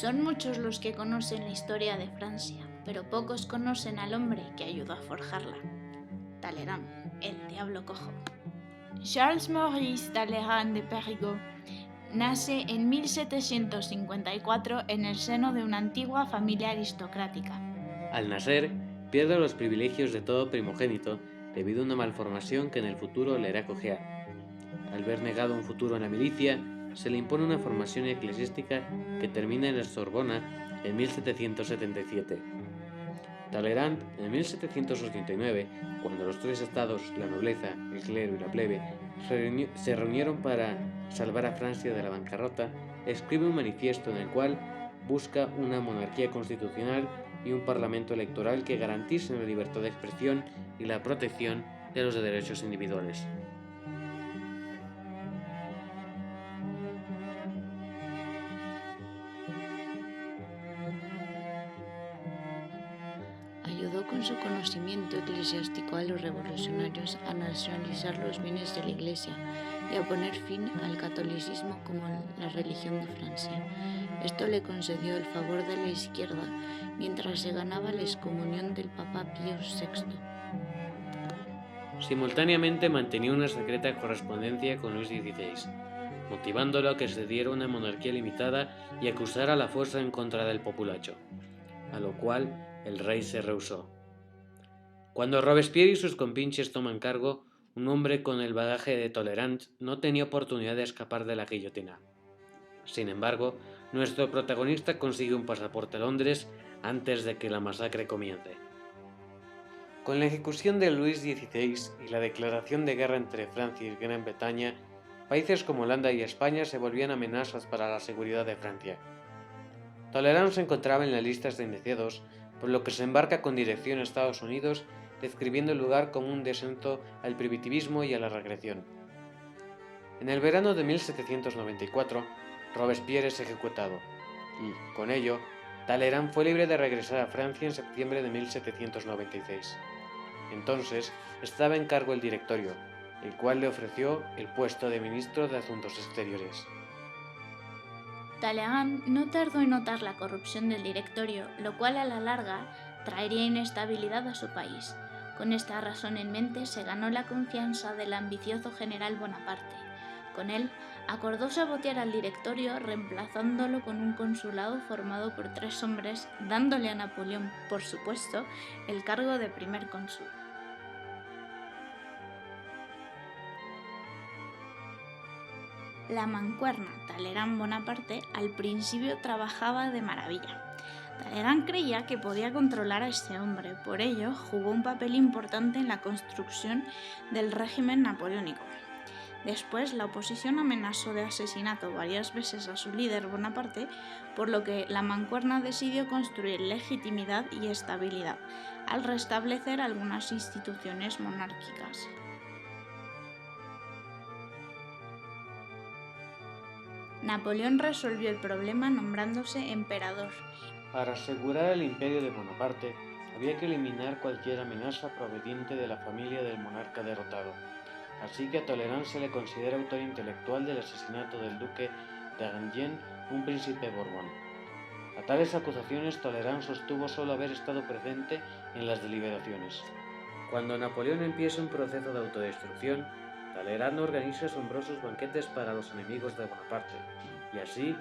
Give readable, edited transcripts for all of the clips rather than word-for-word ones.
Son muchos los que conocen la historia de Francia, pero pocos conocen al hombre que ayudó a forjarla. Talleyrand, el diablo cojo. Charles Maurice Talleyrand de Périgueux nace en 1754 en el seno de una antigua familia aristocrática. Al nacer, pierde los privilegios de todo primogénito debido a una malformación que en el futuro le hará cojear. Al ver negado un futuro en la milicia, se le impone una formación eclesiástica que termina en la Sorbona en 1777. Talleyrand, en 1789, cuando los tres estados, la nobleza, el clero y la plebe, se reunieron para salvar a Francia de la bancarrota, escribe un manifiesto en el cual busca una monarquía constitucional y un parlamento electoral que garanticen la libertad de expresión y la protección de los derechos individuales. Ayudó con su conocimiento eclesiástico a los revolucionarios a nacionalizar los bienes de la Iglesia y a poner fin al catolicismo como la religión de Francia. Esto le concedió el favor de la izquierda mientras se ganaba la excomunión del Papa Pío VI. Simultáneamente mantenía una secreta correspondencia con Luis XVI, motivándolo a que se diera una monarquía limitada y acusara la fuerza en contra del populacho, a lo cual el rey se rehusó. Cuando Robespierre y sus compinches toman cargo, un hombre con el bagaje de Talleyrand no tenía oportunidad de escapar de la guillotina. Sin embargo, nuestro protagonista consigue un pasaporte a Londres antes de que la masacre comience. Con la ejecución de Luis XVI y la declaración de guerra entre Francia y Gran Bretaña, países como Holanda y España se volvían amenazas para la seguridad de Francia. Talleyrand se encontraba en las listas de indiciados, por lo que se embarca con dirección a Estados Unidos, describiendo el lugar como un descenso al primitivismo y a la regresión. En el verano de 1794, Robespierre es ejecutado, y, con ello, Talleyrand fue libre de regresar a Francia en septiembre de 1796. Entonces, estaba en cargo el directorio, el cual le ofreció el puesto de ministro de Asuntos Exteriores. Talleyrand no tardó en notar la corrupción del directorio, lo cual a la larga traería inestabilidad a su país. Con esta razón en mente se ganó la confianza del ambicioso general Bonaparte. Con él, acordó sabotear al directorio reemplazándolo con un consulado formado por 3 hombres, dándole a Napoleón, por supuesto, el cargo de primer cónsul. La mancuerna Talleyrand-Bonaparte al principio trabajaba de maravilla. Talleyrand creía que podía controlar a este hombre, por ello jugó un papel importante en la construcción del régimen napoleónico. Después, la oposición amenazó de asesinato varias veces a su líder Bonaparte, por lo que la mancuerna decidió construir legitimidad y estabilidad, al restablecer algunas instituciones monárquicas. Napoleón resolvió el problema nombrándose emperador. Para asegurar el imperio de Bonaparte, había que eliminar cualquier amenaza proveniente de la familia del monarca derrotado. Así que a Talleyrand se le considera autor intelectual del asesinato del duque de Enghien, un príncipe borbón. A tales acusaciones, Talleyrand sostuvo solo haber estado presente en las deliberaciones. Cuando Napoleón empieza un proceso de autodestrucción, Talleyrand organiza asombrosos banquetes para los enemigos de Bonaparte, y así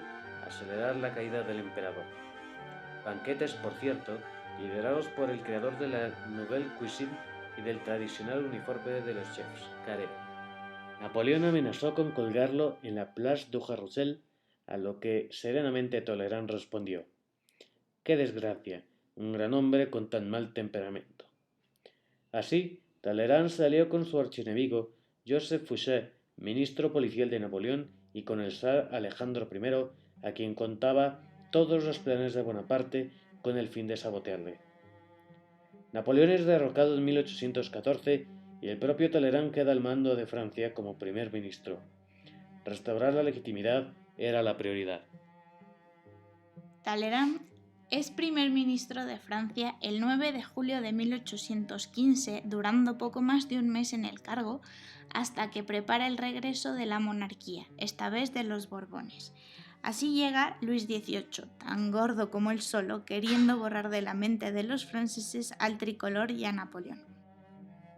acelerar la caída del emperador. Banquetes, por cierto, liderados por el creador de la Nouvelle Cuisine y del tradicional uniforme de los chefs, carré. Napoleón amenazó con colgarlo en la Place du Carrousel, a lo que serenamente Talleyrand respondió: «¡Qué desgracia! Un gran hombre con tan mal temperamento». Así, Talleyrand salió con su archienemigo Joseph Fouché, ministro policial de Napoleón, y con el zar Alejandro I, a quien contaba todos los planes de Bonaparte con el fin de sabotearle. Napoleón es derrocado en 1814 y el propio Talleyrand queda al mando de Francia como primer ministro. Restaurar la legitimidad era la prioridad. Talleyrand es primer ministro de Francia el 9 de julio de 1815, durando poco más de un mes en el cargo, hasta que prepara el regreso de la monarquía, esta vez de los Borbones. Así llega Luis XVIII, tan gordo como él solo, queriendo borrar de la mente de los franceses al tricolor y a Napoleón.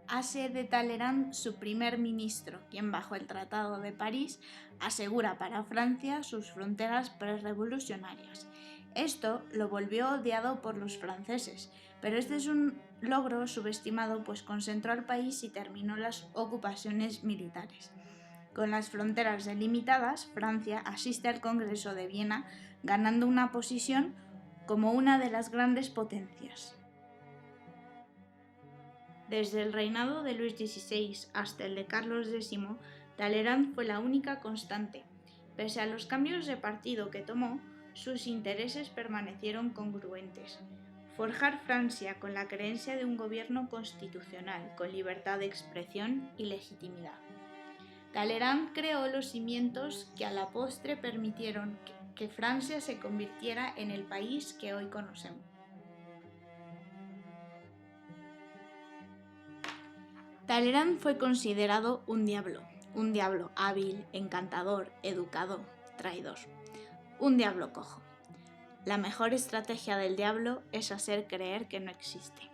Hace de Talleyrand su primer ministro, quien bajo el Tratado de París asegura para Francia sus fronteras prerevolucionarias. Esto lo volvió odiado por los franceses, pero este es un logro subestimado, pues concentró al país y terminó las ocupaciones militares. Con las fronteras delimitadas, Francia asiste al Congreso de Viena, ganando una posición como una de las grandes potencias. Desde el reinado de Luis XVI hasta el de Carlos X, Talleyrand fue la única constante. Pese a los cambios de partido que tomó, sus intereses permanecieron congruentes. Forjar Francia con la creencia de un gobierno constitucional, con libertad de expresión y legitimidad. Talleyrand creó los cimientos que a la postre permitieron que Francia se convirtiera en el país que hoy conocemos. Talleyrand fue considerado un diablo hábil, encantador, educado, traidor, un diablo cojo. La mejor estrategia del diablo es hacer creer que no existe.